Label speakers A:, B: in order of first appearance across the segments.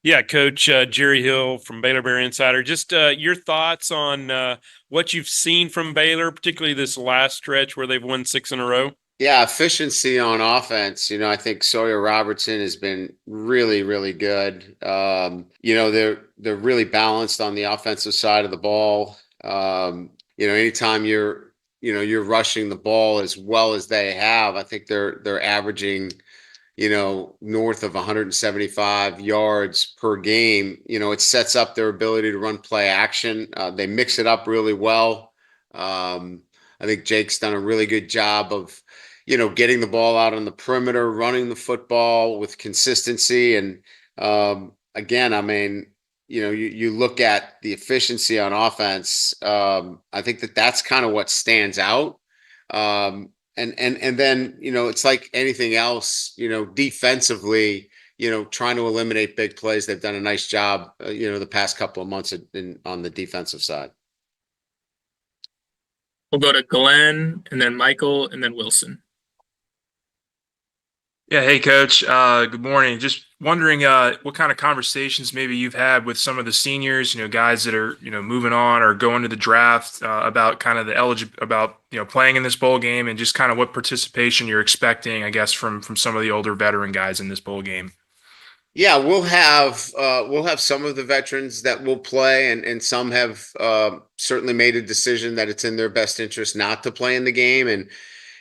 A: Yeah, Coach Jerry Hill from Baylor Bear Insider. Just your thoughts on what you've seen from Baylor, particularly this last stretch where they've won six in a row.
B: Yeah, efficiency on offense. I think Sawyer Robertson has been really, really good. They're really balanced on the offensive side of the ball. Anytime you're rushing the ball as well as they have, I think they're averaging, north of 175 yards per game. It sets up their ability to run play action. They mix it up really well. I think Jake's done a really good job of, getting the ball out on the perimeter, running the football with consistency. And again, I mean, you look at the efficiency on offense. I think that's kind of what stands out. And then, it's like anything else, defensively, trying to eliminate big plays. They've done a nice job, the past couple of months on the defensive side.
C: We'll go to Glenn and then Michael and then Wilson.
D: Yeah, hey coach. Good morning. Just wondering what kind of conversations maybe you've had with some of the seniors, guys that are, moving on or going to the draft about kind of the about, playing in this bowl game and just kind of what participation you're expecting, I guess, from some of the older veteran guys in this bowl game.
B: Yeah, we'll have some of the veterans that will play, and some have certainly made a decision that it's in their best interest not to play in the game. And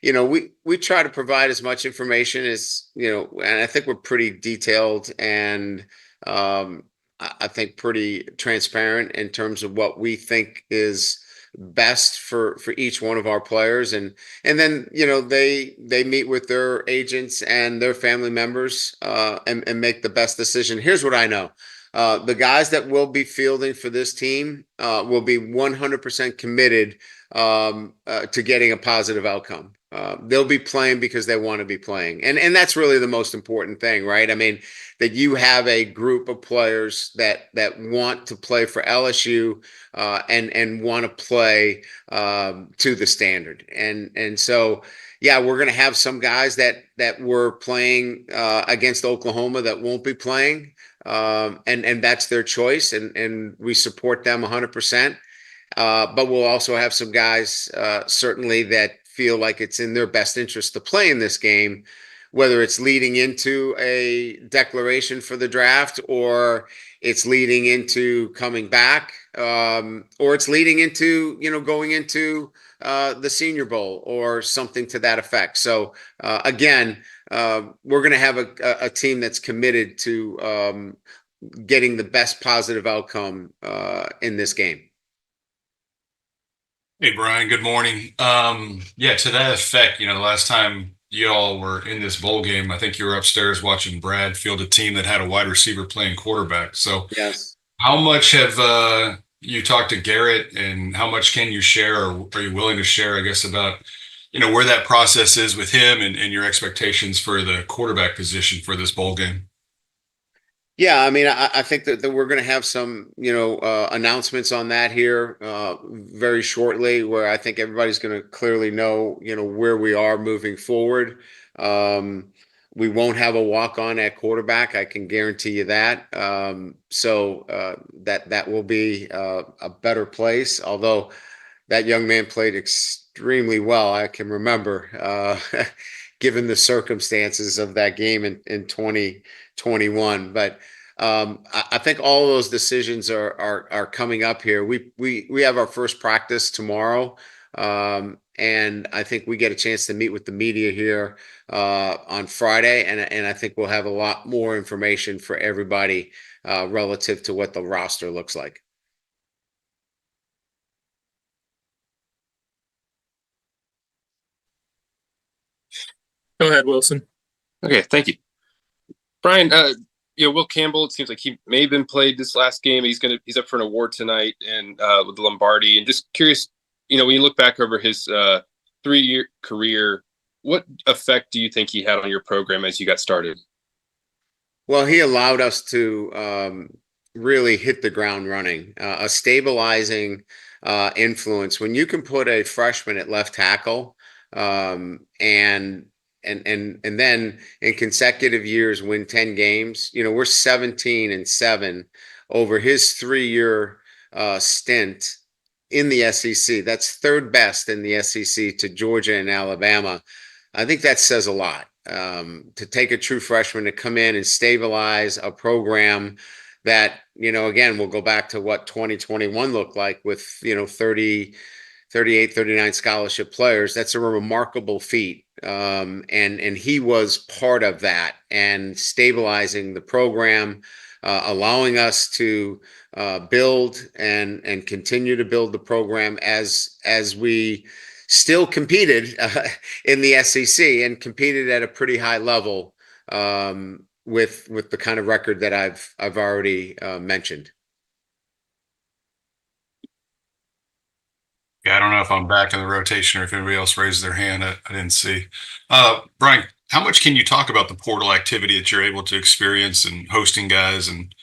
B: we try to provide as much information as, and I think we're pretty detailed and I think pretty transparent in terms of what we think is best for each one of our players. And then, they meet with their agents and their family members and make the best decision. Here's what I know. The guys that will be fielding for this team will be 100% committed to getting a positive outcome. They'll be playing because they want to be playing. And that's really the most important thing, right? I mean, that you have a group of players that want to play for LSU and want to play to the standard. And so, yeah, we're going to have some guys that were playing against Oklahoma that won't be playing. And that's their choice. And we support them 100%. But we'll also have some guys certainly that feel like it's in their best interest to play in this game, whether it's leading into a declaration for the draft or it's leading into coming back or it's leading into, going into the Senior Bowl or something to that effect. So again, we're going to have a team that's committed to getting the best positive outcome in this game.
E: Hey, Brian, good morning. Yeah, to that effect, the last time you all were in this bowl game, I think you were upstairs watching Brad field a team that had a wide receiver playing quarterback. So,
B: Yes.
E: how much have you talked to Garrett, and how much can you share, or are you willing to share, I guess, about, where that process is with him and your expectations for the quarterback position for this bowl game?
B: Yeah, I mean, I think that we're going to have some, announcements on that here very shortly, where I think everybody's going to clearly know, where we are moving forward. We won't have a walk-on at quarterback. I can guarantee you that. So that will be a better place. Although that young man played extremely well, I can remember, given the circumstances of that game in 2021. But I think all those decisions are coming up here. We have our first practice tomorrow, and I think we get a chance to meet with the media here on Friday, and I think we'll have a lot more information for everybody relative to what the roster looks like.
C: Go ahead, Wilson.
F: Okay, thank you. Brian, Will Campbell, it seems like he may have been played this last game. He's up for an award tonight and with the Lombardi. And just curious, when you look back over his 3-year career, what effect do you think he had on your program as you got started?
B: Well, he allowed us to really hit the ground running, a stabilizing influence. When you can put a freshman at left tackle and and then in consecutive years win 10 games. You know, we're 17-7 over his 3-year stint in the SEC. That's third best in the SEC to Georgia and Alabama. I think that says a lot. To take a true freshman to come in and stabilize a program that, you know, again, we'll go back to what 2021 looked like with, you know, 30, 38, 39 scholarship players. That's a remarkable feat. And he was part of that and stabilizing the program, allowing us to build and continue to build the program as we still competed in the SEC and competed at a pretty high level with the kind of record that I've already mentioned.
E: Yeah, I don't know if I'm back in the rotation or if anybody else raised their hand. I didn't see. Brian, how much can you talk about the portal activity that you're able to experience and hosting guys? And,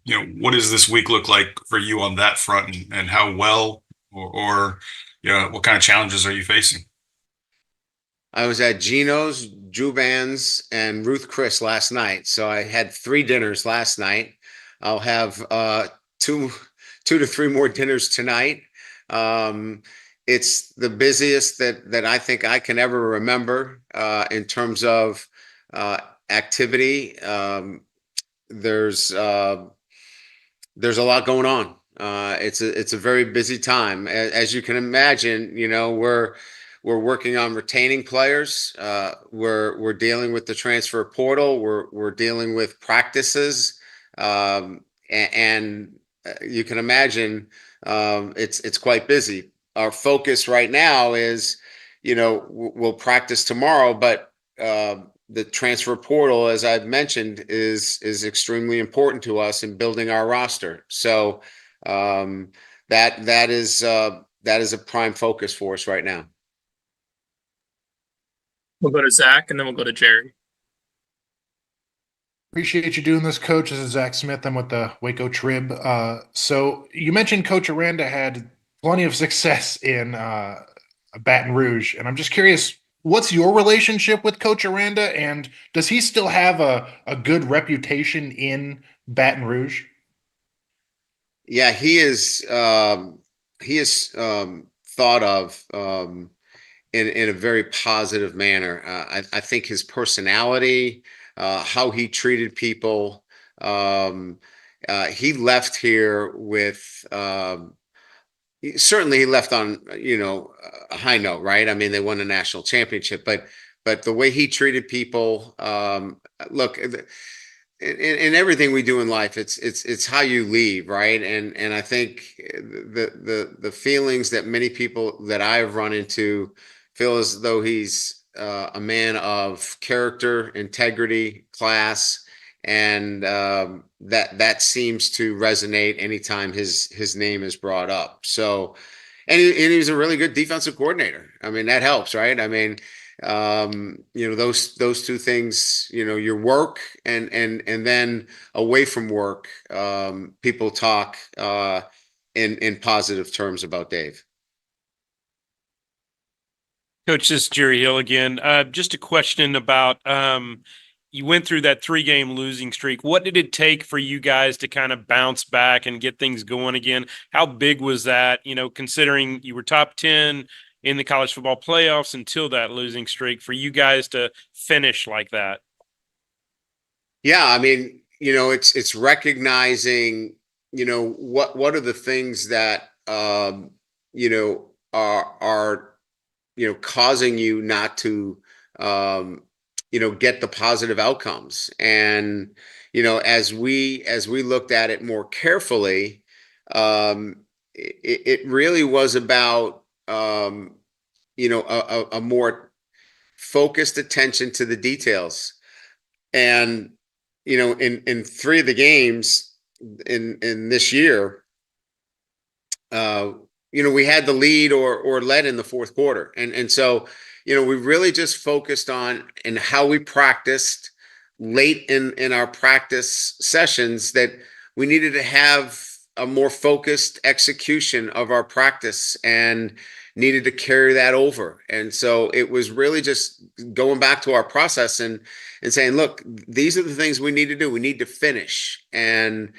E: you know, what does this week look like for you on that front, and how well or you know, what kind of challenges are you facing?
B: I was at Gino's, Juban's, and Ruth Chris last night. So I had 3 dinners last night. I'll have 2 to 3 more dinners tonight. It's the busiest that I think I can ever remember in terms of activity. There's a lot going on. It's a very busy time. As you can imagine, you know, we're working on retaining players. We're dealing with the transfer portal. We're dealing with practices, and you can imagine it's quite busy. Our focus right now is, you know, we'll practice tomorrow, but the transfer portal, as I've mentioned, is extremely important to us in building our roster. So that is a prime focus for us right now.
C: We'll go to Zach, and then we'll go to Jerry.
G: Appreciate you doing this, Coach. This is Zach Smith. I'm with the Waco Trib. So you mentioned Coach Aranda had plenty of success in Baton Rouge, and I'm just curious, what's your relationship with Coach Aranda, and does he still have a good reputation in Baton Rouge?
B: Yeah, he is thought of in a very positive manner. I think his personality, how he treated people. He left here with certainly he left on, you know, a high note, right? I mean, they won a national championship, but the way he treated people, look, in everything we do in life, it's how you leave, right? And I think the feelings that many people that I've run into feel as though he's a man of character, integrity, class, and that seems to resonate anytime his name is brought up. So, and he's a really good defensive coordinator. I mean, that helps, right? I mean, you know, those 2 things, you know, your work and then away from work, people talk in positive terms about Dave.
A: Coach, this is Jerry Hill again. Just a question about you went through that 3-game losing streak. What did it take for you guys to kind of bounce back and get things going again? How big was that, you know, considering you were top 10 in the college football playoffs until that losing streak, for you guys to finish like that?
B: Yeah, I mean, you know, it's recognizing, you know, what are the things that you know are you know causing you not to you know get the positive outcomes. And you know, as we looked at it more carefully, it really was about you know a more focused attention to the details. And you know, in 3 of the games in this year, you know, we had the lead or led in the 4th quarter. And so, you know, we really just focused on and how we practiced late in our practice sessions, that we needed to have a more focused execution of our practice and needed to carry that over. And so it was really just going back to our process and saying, look, these are the things we need to do. We need to finish. And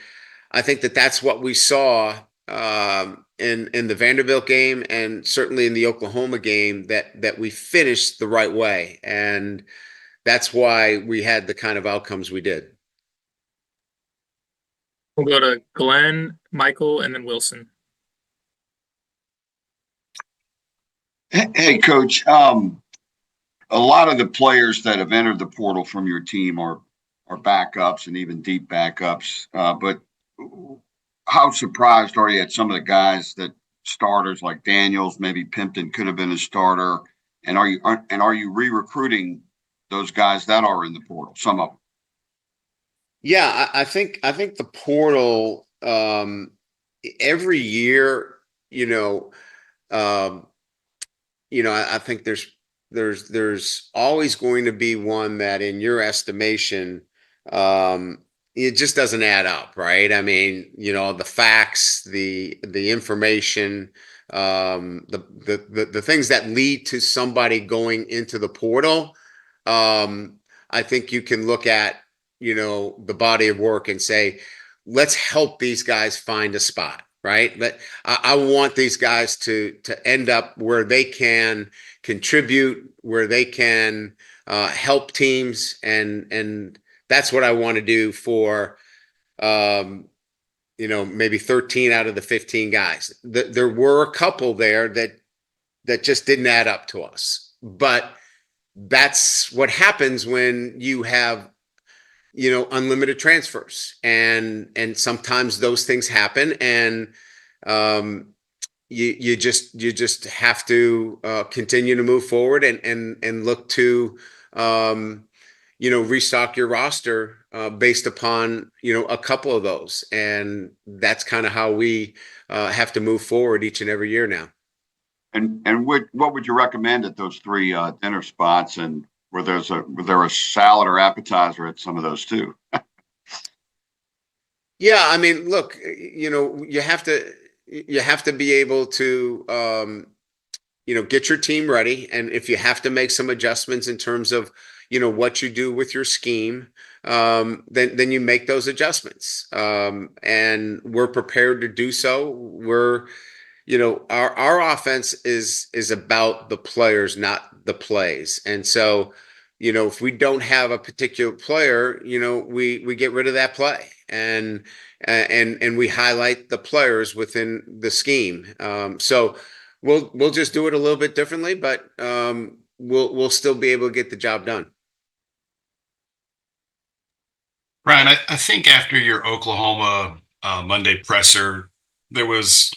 B: I think that that's what we saw in the Vanderbilt game, and certainly in the Oklahoma game, that we finished the right way. And that's why we had the kind of outcomes we did.
C: We'll go to Glenn, Michael, and then Wilson.
H: Hey, Coach. A lot of the players that have entered the portal from your team are backups and even deep backups. But how surprised are you at some of the guys that starters like Daniels, maybe Pimpton could have been a starter, and are you re-recruiting those guys that are in the portal? Some of them.
B: Yeah, I think the portal every year, I think there's always going to be one that, in your estimation, it just doesn't add up, right? I mean, the facts, the information, the things that lead to somebody going into the portal. I think you can look at, the body of work and say, let's help these guys find a spot, right? But I want these guys to end up where they can contribute, where they can help teams, and that's what I want to do for maybe 13 out of the 15 guys. There were a couple there that just didn't add up to us, but that's what happens when you have unlimited transfers, and sometimes those things happen, and you just have to continue to move forward and look to restock your roster based upon a couple of those, and that's kind of how we have to move forward each and every year now.
H: And what would you recommend at those three dinner spots, and were there a salad or appetizer at some of those too?
B: Yeah, I mean, look, you have to be able to get your team ready, and if you have to make some adjustments in terms of what you do with your scheme, then you make those adjustments, and we're prepared to do so. Our offense is about the players, not the plays. And so, if we don't have a particular player, we get rid of that play, and we highlight the players within the scheme. So we'll just do it a little bit differently, but we'll still be able to get the job done.
E: Ryan, I think after your Oklahoma Monday presser, there was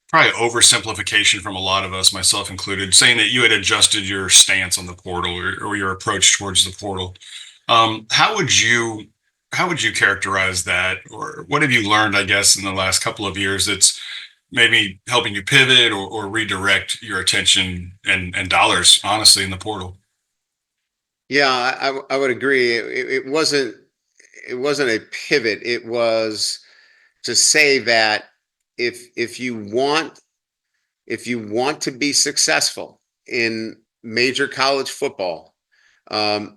E: probably oversimplification from a lot of us, myself included, saying that you had adjusted your stance on the portal, or your approach towards the portal. How would you characterize that, or what have you learned, I guess, in the last couple of years that's maybe helping you pivot or redirect your attention and dollars, honestly, in the portal?
B: Yeah, I would agree. It wasn't a pivot. It was to say that if you want to be successful in major college football,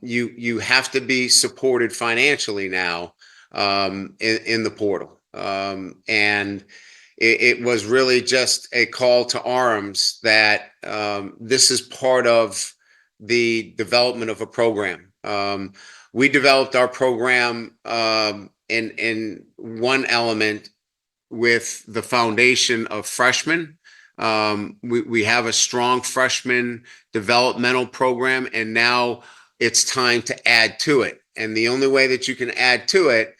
B: you have to be supported financially now in the portal, and it was really just a call to arms that this is part of the development of a program. We developed our program in one element with the foundation of freshmen. We have a strong freshman developmental program, and now it's time to add to it. And the only way that you can add to it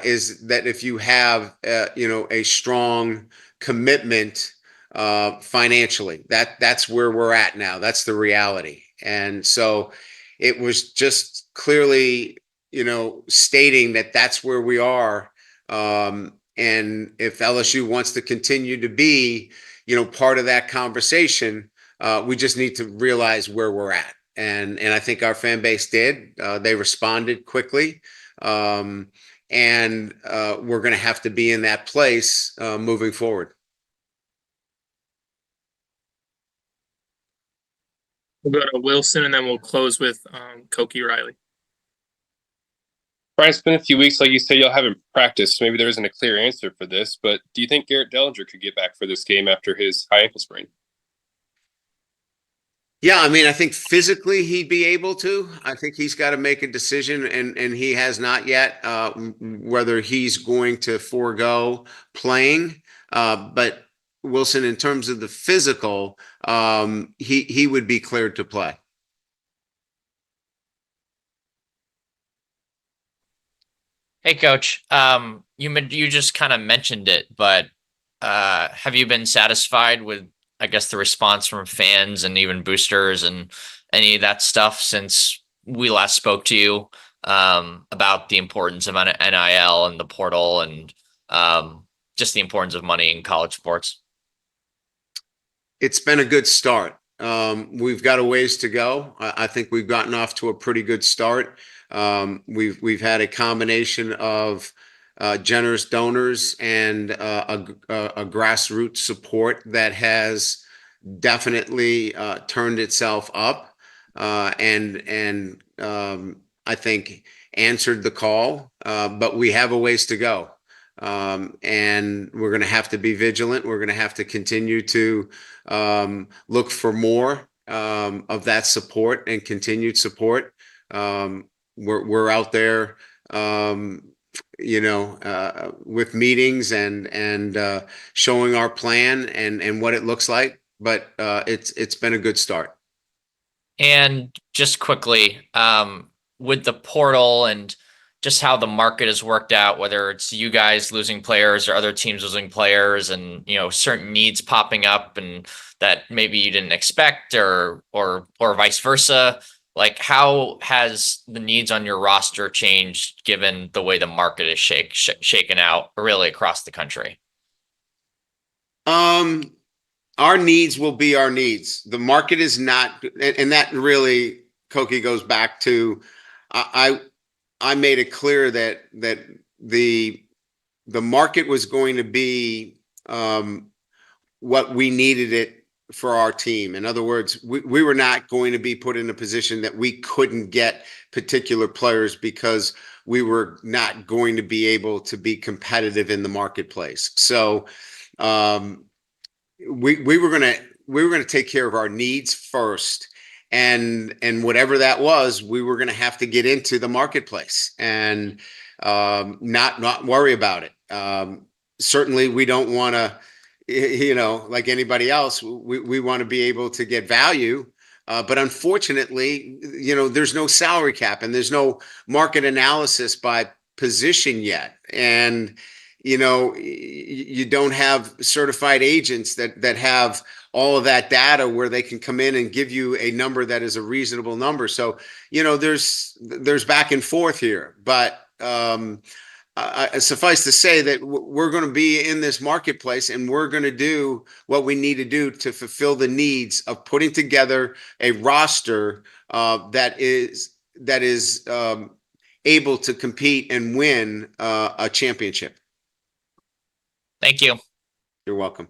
B: is that if you have a strong commitment financially. That's where we're at now. That's the reality. And so it was just clearly stating that that's where we are. And if LSU wants to continue to be, part of that conversation, we just need to realize where we're at. And I think our fan base did. They responded quickly. And we're going to have to be in that place moving forward.
C: We'll go to Wilson, and then we'll close with Koki Riley.
F: Brian, it's been a few weeks, like you said, y'all haven't practiced. Maybe there isn't a clear answer for this, but do you think Garrett Dellinger could get back for this game after his high ankle sprain?
B: Yeah, I mean, I think physically he'd be able to. I think he's got to make a decision, and he has not yet, whether he's going to forego playing. But Wilson, in terms of the physical, he would be cleared to play.
I: Hey, Coach. You just kind of mentioned it, but have you been satisfied with, I guess, the response from fans and even boosters and any of that stuff since we last spoke to you about the importance of NIL and the portal and just the importance of money in college sports?
B: It's been a good start. We've got a ways to go. I think we've gotten off to a pretty good start. We've had a combination of generous donors and a grassroots support that has definitely turned itself up and I think answered the call. But we have a ways to go. And we're going to have to be vigilant. We're going to have to continue to look for more of that support and continued support. We're out there, with meetings and showing our plan and what it looks like. But it's been a good start.
I: And just quickly, with the portal and just how the market has worked out, whether it's you guys losing players or other teams losing players and, certain needs popping up and that maybe you didn't expect or vice versa, like how has the needs on your roster changed given the way the market is shaken out really across the country?
B: Our needs will be our needs. The market is not, and that really, Koki, goes back to, I made it clear that the market was going to be what we needed it for our team. In other words, we were not going to be put in a position that we couldn't get particular players because we were not going to be able to be competitive in the marketplace. So we were going to take care of our needs first. And whatever that was, we were going to have to get into the marketplace and not worry about it. Certainly, we don't want to, like anybody else, we want to be able to get value. But unfortunately, there's no salary cap and there's no market analysis by position yet. And, you don't have certified agents that have all of that data where they can come in and give you a number that is a reasonable number. So, there's back and forth here, but suffice to say that we're going to be in this marketplace and we're going to do what we need to do to fulfill the needs of putting together a roster that is able to compete and win a championship.
I: Thank you.
B: You're welcome.